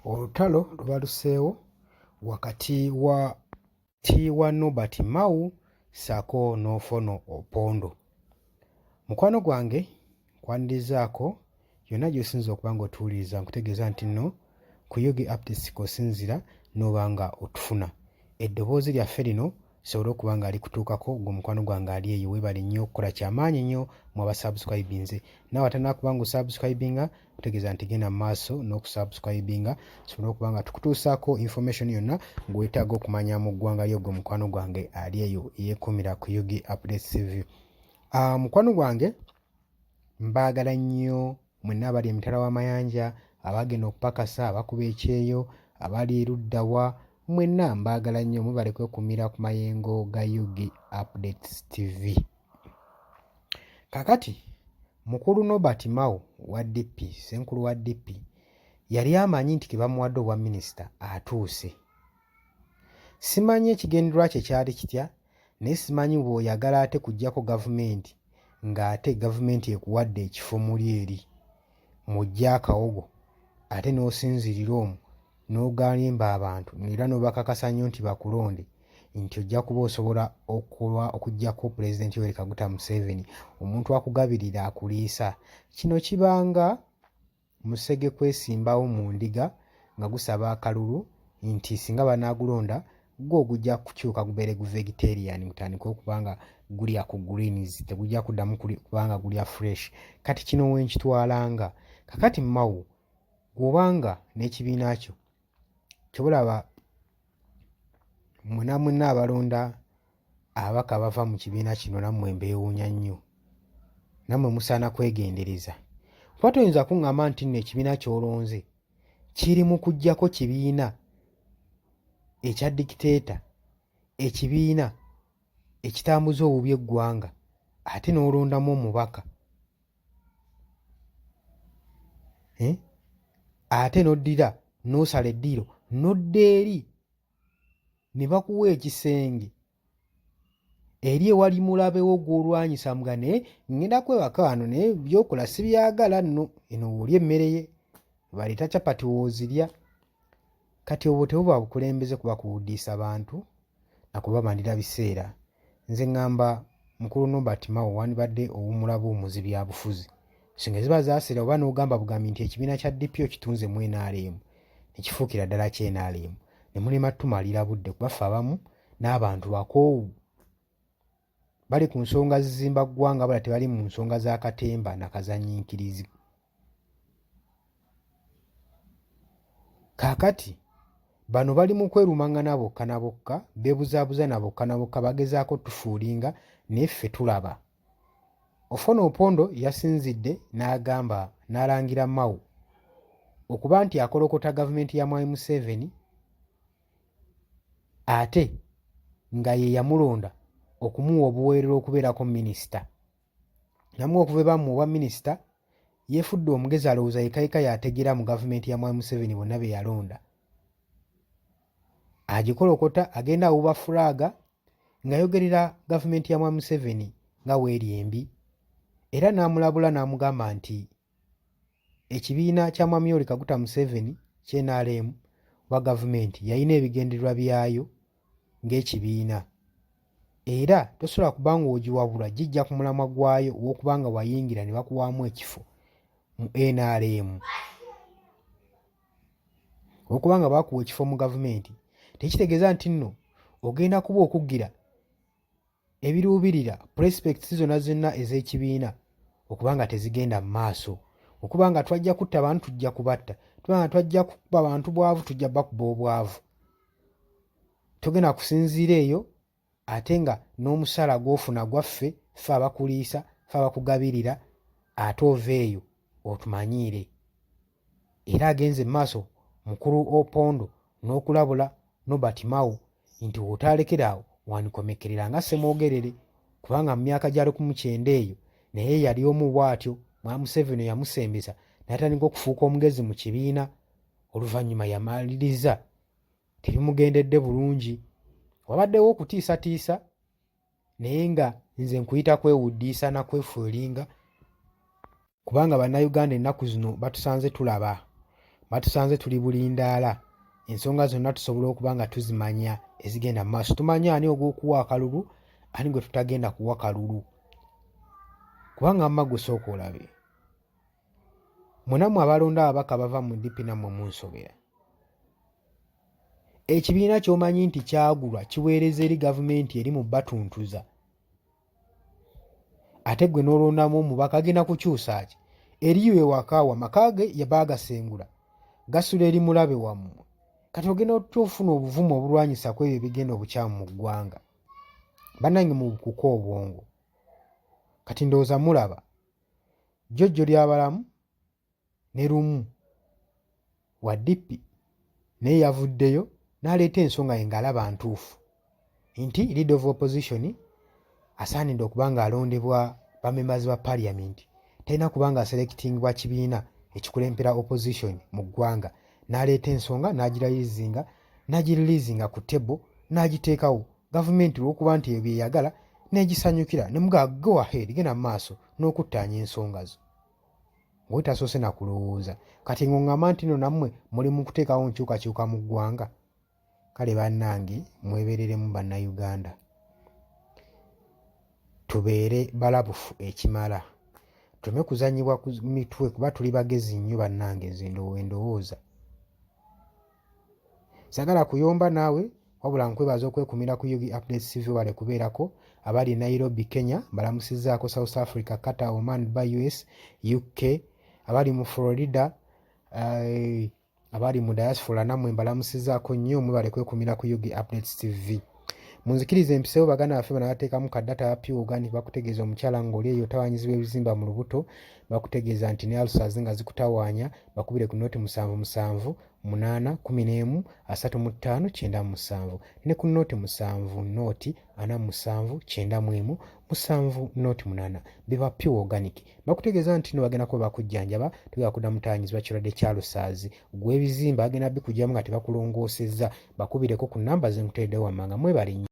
Olutalo lubaluseewo wakati wa Nobert Mao ssaako n'Ofono Opondo. Mukwano gwange kwanirizaako yonna gy'osinza okuba ng'otuwuliriza nkutegeeza nti nno ku Yugi Updates kw'osinzira n'oba nga otufuna. Eddoboozi lyaffe lino lisobole okuba nga likutuukako gwe mukwano gwange ali eyo. Weebale nnyo okukola kyamaanyi nnyo mu abasubscribinze. Naawe atanaakuba ng'osubscribinga kutegeeza nti genda mu maaso n'okusubscribinga tusobole okuba nga tukutuusaako information yonna ng'wetaaga okumanya mu ggwanga lyo gwe mukwano gwange ali eyo eyeekuumira ku Yugi Updates TV. Mukwano gwange mbaagala nnyo mwenna abali emitala w'amayanja, abagenda okupakasa, abakuba ekyeyo, abali eruddawa, mwenna mbaagala nnyo mwebale kwekuumira ku mayengo ga Yugi Updates TV. Kakati mukulu Nobert Mao wa DP, Ssenkulu wa DP, yali amanyi nti ke bamuwadde obwa minisita atuuse. Simanyi ekigendererwa kye kyali kitya, naye simanyi bw'oyagala ate kuggyako gavumenti ng'ate gavumenti ekuwadde ekifo muli eri mujja akawogo ate n'osinzirira omwo n'ogalimba abantu era n'obakakasa nnyo nti bakulonde nti ojja kuba osobola okuggyako pulezidenti Yoweri Kaguta Museveni, omuntu akugabirira akuliisa. Kino kibanga musege kwesimbawo mu ndiga nga gusaba akalulu nti singa banaagulonda gwo gujja kukyuka gubeere gu vegetarian, gutandike okuba nga gulya ku greens, tegujja kuddamu kubanga gulya fresh. Kati kino wenkitwalanga kakati Mao bw'obanga n'ekibiina kyo kyobulaba mwenna abalonda abaka bava mu kibiina kino nammwe mbeewuunya nnyo, nammwe musaana kwegendereza. Kuba toyinza kuŋŋamba nti nno ekibiina ky'olonze kiri mu kuggyako kibiina ekya dikiteeta, ekibiina ekitambuza obubi eggwanga, ate n'olondamu omubaka ate n'oddira n'osala eddiiro n'odda eri ne bakuwa ekisenge eri ewali mulabewo gw'olwanyisa muga naye ngenda kwebaka wano naye byokola sibyagala nno, eno woolya emmere ye baleeta capati woozirya. Kati obwo tebuba bukulembeze kuba kuwuddiisa bantu nakubamanyira biseera. Nze ŋŋamba mukulu Nobert Mao wandibadde owummula buwummuzi bya bufuzi singa ziba zaasera oba n'ogamba bugambi nti ekibiina kya DP okitunze mu NRM ne kifuukira ddala kya NRM ne mulema tumalira budde kuba ffe abamu n'abantu bakoowu bali ku nsonga zizimba ggwanga bala tebali mu nsonga za katemba na kazannyiikirizi. Kaakati bano bali mu kwerumaŋŋana bokka na bokka, beebuzaabuza na bokka na bokka, bagezaako tufuulinga naye ffe tulaba. Ofono Opondo yasinzidde n'agamba n'alangira Mao okuba nti akolokota gavumenti ya Mwai Museveni ate nga ye yamulonda okumuwa obuweerero okubeerako minisita. Namuwa okuva bamuwa obwa minisita yeefudde omugezi alowooza yekayika yategeera mu gavumenti ya Mwai Museveni bonna be yalonda. Agikolokota agenda awuba fulaaga ng'ayogerera gavumenti ya Mwai Museveni nga weeri embi, era n'amulabula n'amugamba nti ekibiina kya Mwami Yoweri Kaguta Museveni kye NRM wa gavumenti yalina ebigendererwa byayo ng'ekibiina, era tosobola kuba ng'ogiwabula gijja ku mulamwa gwayo ow'okuba nga wayingira ne bakuwaamu ekifo mu NRM. Okuba nga bakuwa ekifo mu gavumenti tekitegeeza nti nno ogenda kuba okuggira ebiruubirira prospects zonna ez'ekibiina okuba nga tezigenda mu maaso. Okuba nga twajja kutta abantu tujja kubatta, tuba nga twajja kukuba abantu bwavu tujja bakuba obwavu. Togenda kusinziira eyo ate nga n'omusala gw'ofuna gwaffe ffe abakuliisa ffe abakugabirira ate ova eyo otumanyiire. Era agenze mu maaso mukulu Opondo n'okulabula Nobert Mao nti w'otaalekera awo wandikomekerera nga Ssemwogerere, kubanga mu myaka gya 1990 eyo naye yali omu bw'atyo. Mwami Museveni yamusembesa n'atandika okufuuka omugezi mu kibiina, oluvannyuma yamaliriza tebimugendedde bulungi. Wabaddewo okutiisatiisa naye nga nze nkuyita kwewuddiisa na kwefuulinga kubanga bannayuganda ennaku zino batusanze tulaba. batusanze tuli bulindaala, ensonga zonna tusobola okuba nga tuzimanya ezigenda mu maaso. Tumanya ani ogw'okuwa akalulu, ani gwe tutagenda kuwa kalulu. Kubanga mma gusooka olabe. Munammwe abalonda ababaka bava mu DP nammwe munsobera. Ekibiina ky'omanyi nti kyagulwa kiweereza eri gavumenti eri mu batuntuza. Ate gwe n'olondamu omubaka agenda kukyusa ki? Eriyo ewakaawa amaka ge yabaagasengula gasula eri mulabe wammwe. Kati ogenda otufuna obuvumu obulwanyisa ku ebyo ebigenda obukyamu mu ggwanga. Bannange mu bukuka obwongo. Kati ndowooza mulaba jjojjo ly'abalamu ne lumu wa DP naye yavuddeyo n'aleeta ensonga ye ng'alaba ntuufu nti leader of opposition asaanidde okuba ng'alondebwa bamembers ba parliament, talina kuba nga selectingibwa kibiina ekikulembera opposition mu ggwanga. N'aleeta ensonga n'agiriliizinga ku table n'agiteekawo. Gavumenti olw'okuba nti ebyo byeyagala n'egisanyukira ne mugaa go ahead, genda mu maaso n'okuttaanya ensonga zo. Ng'oyo tasoose na kulowooza. Kati ng'oŋŋamba nti nno nammwe muli mu kuteekawo nkyukakyuka mu ggwanga. Kale bannange mwebereremu bannayuganda. Tubeere balabufu ekimala. Tume kuzannyibwa ku mitwe kuba tuli bagezi nnyo bannange, nze ndowooza. Sagala kuyomba naawe wabula nkwebaza okwekumira ku Yugi Updates TV wale kubeerako. Abali Nairobi, Kenya balamusizzaako, South Africa, Qatar, Oman, Dubai, US, UK. Abali mu Florida, abali mu diaspora nammwe mbalamusizzaako nnyo, mwebale kwekumira ku Yugi Updates TV. Munzikirize empisewo baganda baffe bano abateekamu kaddata Pure Organic bakutegeeza omukyala ng'oli eyo otawanyizibwa ebizimba mu lubuto, bakutegeeza nti ne ulcers nga zikutawaanya, bakubire ku noti 777 8 11 35 97 ne ku noti 7 noti 47 91 7 noti 8 biba Pure Organic. Bakutegeeza nti no bagenda kuba bakujjanjaba, tugenda kudda mutawanyizibwa kirwadde kya ulcers. Gw'ebizimba bagenda bikugyamu nga tebakulongoosezza, bakubireko ku nnamba ze nkutereddewo wammanga. Mwebale nnyo.